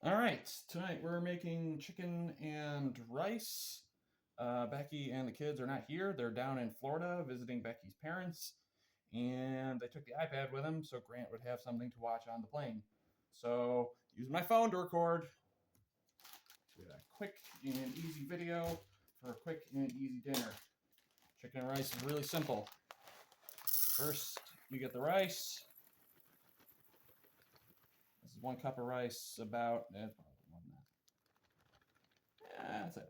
All right, tonight we're making chicken and rice. Becky and the kids are not here. They're down in Florida visiting Becky's parents, and they took the iPad with them so Grant would have something to watch on the plane. So, using my phone to record. We got a quick and easy video for a quick and easy dinner. Chicken and rice is really simple. First, you get the rice. This is 1 cup of rice, about probably more than that. That's it.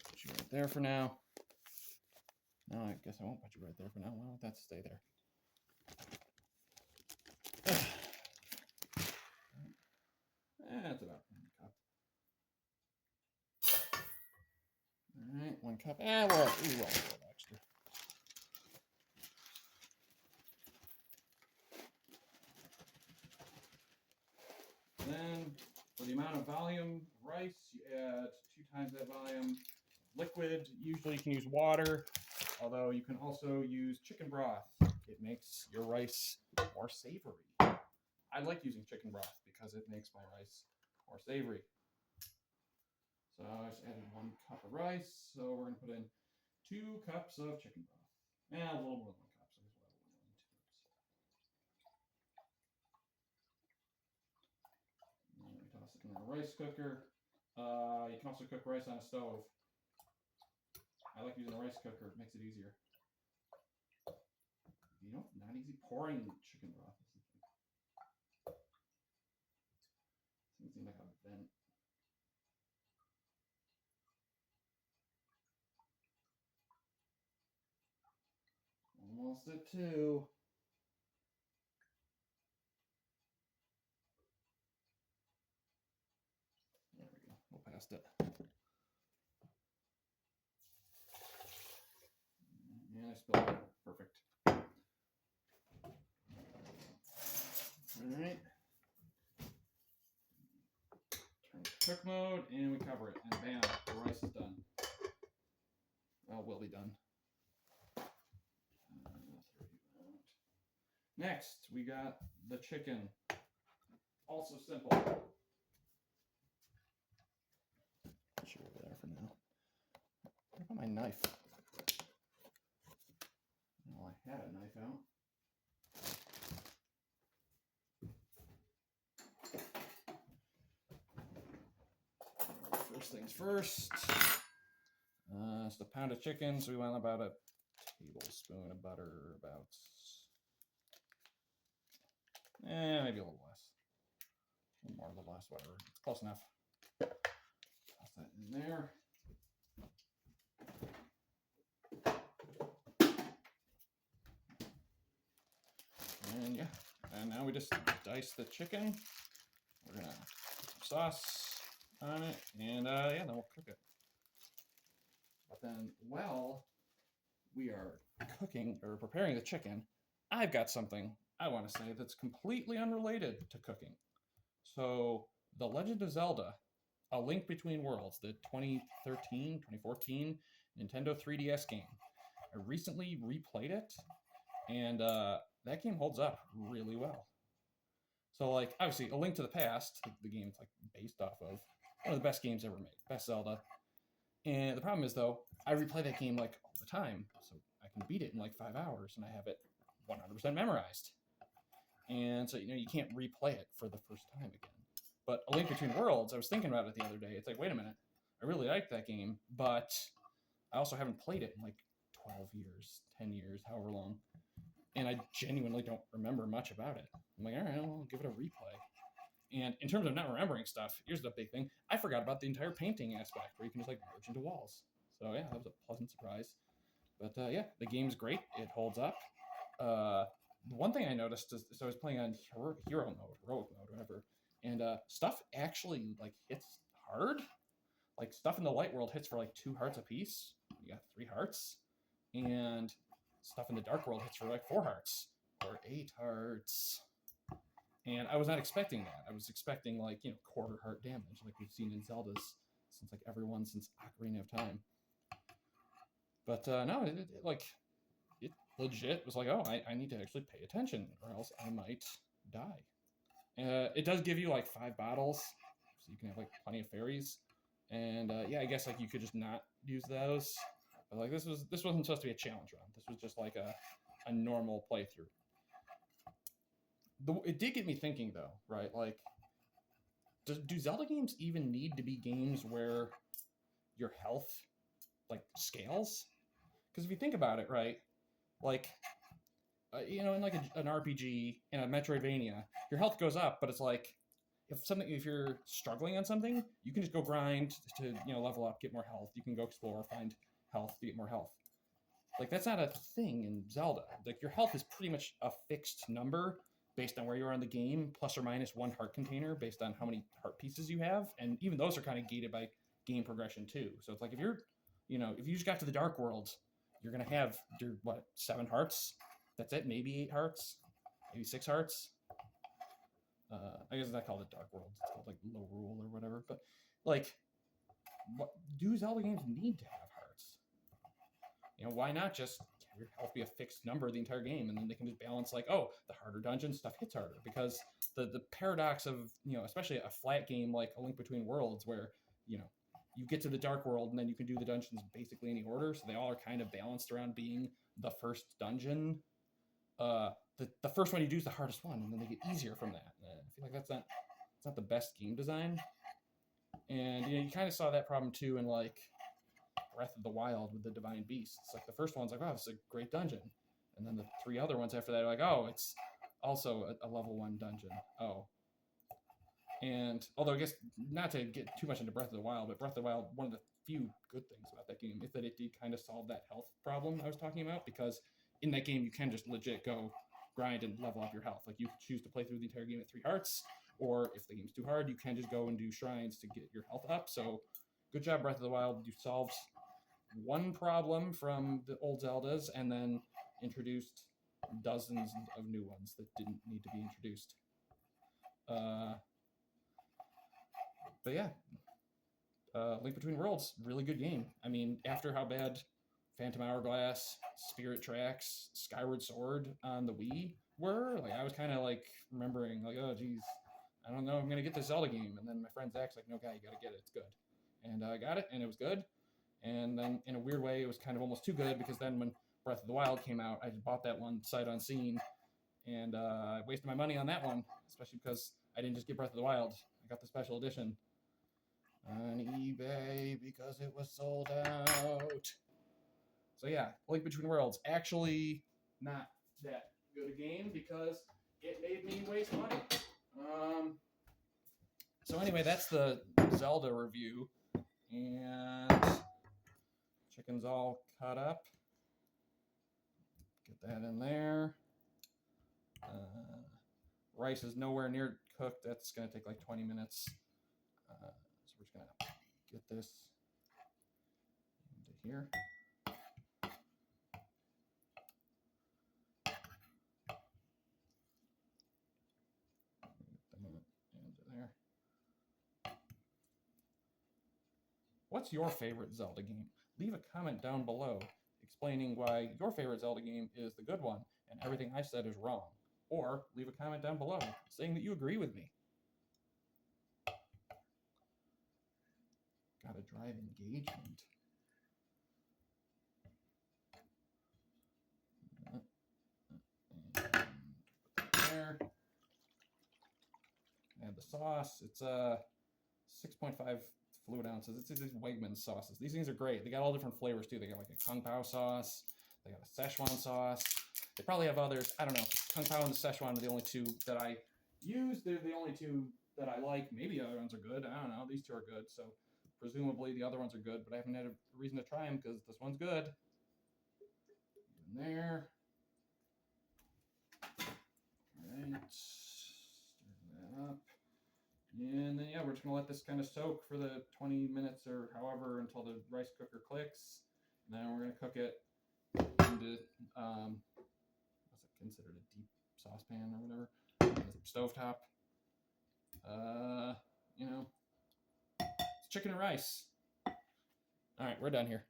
Put you right there for now. No, I guess I won't put you right there for now. Why don't that stay there? That's about 1 cup. All right, 1 cup. We'll roll a little extra. Then, for the amount of volume rice, you add 2 times that volume liquid. Usually you can use water, although you can also use chicken broth. It makes your rice more savory. I like using chicken broth because it makes my rice more savory. So I just added 1 cup of rice. So we're going to put in 2 cups of chicken broth. A little more than 1 cup. So we'll add 2 cups. And we toss it in our rice cooker. You can also cook rice on a stove. I like using a rice cooker. It makes it easier. You know, not easy pouring chicken broth. It seems like a vent. Almost at 2. There we go. We'll past it. And I spilled it. Perfect. All right. Turn to cook mode, and we cover it, and bam, the rice is done. Well, will be done. Next, we got the chicken. Also simple. Put you over there for now. Where about my knife? Well, I had a knife out. First things first. It's a pound of chicken, so we want about a tablespoon of butter, about maybe a little less. A little more, a little less, whatever. It's close enough. Toss that in there. And yeah, and now we just dice the chicken. We're gonna put some sauce on it, and yeah, then we'll cook it. But then, while we are cooking or preparing the chicken, I've got something I want to say that's completely unrelated to cooking. So, The Legend of Zelda, A Link Between Worlds, the 2013, 2014 Nintendo 3DS game. I recently replayed it, and that game holds up really well. So, like, obviously, A Link to the Past, the game's like based off of one of the best games ever made, best Zelda. And the problem is, though, I replay that game like all the time, so I can beat it in like 5 hours, and I have it 100% memorized. And so, you can't replay it for the first time again. But A Link Between Worlds, I was thinking about it the other day. It's like, wait a minute, I really like that game, but I also haven't played it in like 12 years, 10 years, however long. And I genuinely don't remember much about it. I'm like, all right, I'll give it a replay. And in terms of not remembering stuff, here's the big thing. I forgot about the entire painting aspect where you can just like merge into walls. So yeah, that was a pleasant surprise. But yeah, the game's great. It holds up. One thing I noticed is, so I was playing on hero mode, heroic mode, whatever, and stuff actually like hits hard. Like stuff in the light world hits for like 2 hearts apiece. You got 3 hearts, and stuff in the dark world hits for like 4 hearts or 8 hearts. And I was not expecting that. I was expecting like quarter heart damage, like we've seen in Zelda's since like everyone since Ocarina of Time. But no, it legit was like, oh, I need to actually pay attention or else I might die. It does give you like 5 bottles, so you can have like plenty of fairies. And yeah, I guess like you could just not use those. But like this wasn't supposed to be a challenge run. This was just like a normal playthrough. It did get me thinking though, right? Like, do Zelda games even need to be games where your health like scales? Because if you think about it, right, like you know, in like an RPG in a Metroidvania, your health goes up, but it's like if you're struggling on something, you can just go grind to level up, get more health. You can go explore, find health to get more health. Like that's not a thing in Zelda. Like your health is pretty much a fixed number based on where you are in the game, plus or minus 1 heart container based on how many heart pieces you have, and even those are kind of gated by game progression too. So it's like if you just got to the Dark World, you're gonna have your 7 hearts. That's it, maybe 8 hearts, maybe 6 hearts. I guess it's not called the Dark World. It's called like Low Rule or whatever. But like, do Zelda games need to have hearts? Why not just have your health be a fixed number the entire game, and then they can just balance like, oh, the harder dungeon stuff hits harder. Because the paradox of especially a flat game like A Link Between Worlds, where you get to the Dark World and then you can do the dungeons basically any order, so they all are kind of balanced around being the first dungeon. The first one you do is the hardest one, and then they get easier from that. I feel like that's not the best game design. And you kind of saw that problem too in like Breath of the Wild with the Divine Beasts. Like the first one's like, wow, this is a great dungeon, and then the 3 other ones after that are like, oh, it's also a level 1 dungeon. Oh, and although I guess not to get too much into Breath of the Wild, but Breath of the Wild, one of the few good things about that game is that it did kind of solve that health problem I was talking about, because in that game you can just legit go grind and level up your health. Like you can choose to play through the entire game at 3 hearts, or if the game's too hard, you can just go and do shrines to get your health up. So good job, Breath of the Wild. You solved one problem from the old Zeldas and then introduced dozens of new ones that didn't need to be introduced. But yeah, Link Between Worlds, really good game. I mean, after how bad Phantom Hourglass, Spirit Tracks, Skyward Sword on the Wii were, like I was kind of like remembering like, oh geez, I don't know if I'm gonna get this Zelda game. And then my friend Zach's like, no guy, you gotta get it, it's good. And I got it, and it was good. And then in a weird way, it was kind of almost too good, because then when Breath of the Wild came out, I just bought that one sight unseen, and I wasted my money on that one, especially because I didn't just get Breath of the Wild. I got the special edition on eBay because it was sold out. So yeah, Link Between Worlds, actually not that good a game because it made me waste money. So anyway, that's the Zelda review, and chicken's all cut up. Get that in there. Rice is nowhere near cooked. That's going to take like 20 minutes. So we're just going to get this into here. Into there. What's your favorite Zelda game? Leave a comment down below explaining why your favorite Zelda game is the good one and everything I said is wrong. Or leave a comment down below saying that you agree with me. Gotta drive engagement. Put that there. Add the sauce. It's 6.5 fluid ounces. It's these Wegmans sauces. These things are great. They got all different flavors too. They got like a Kung Pao sauce. They got a Szechuan sauce. They probably have others. I don't know. Kung Pao and the Szechuan are the only 2 that I use. They're the only 2 that I like. Maybe the other ones are good. I don't know. These 2 are good. So presumably the other ones are good, but I haven't had a reason to try them because this one's good. In there. All right. Stir that up. And then, yeah, we're just going to let this kind of soak for the 20 minutes or however until the rice cooker clicks. And then we're going to cook it into, what's it considered, a deep saucepan or whatever? Stovetop. It's chicken and rice. All right, we're done here.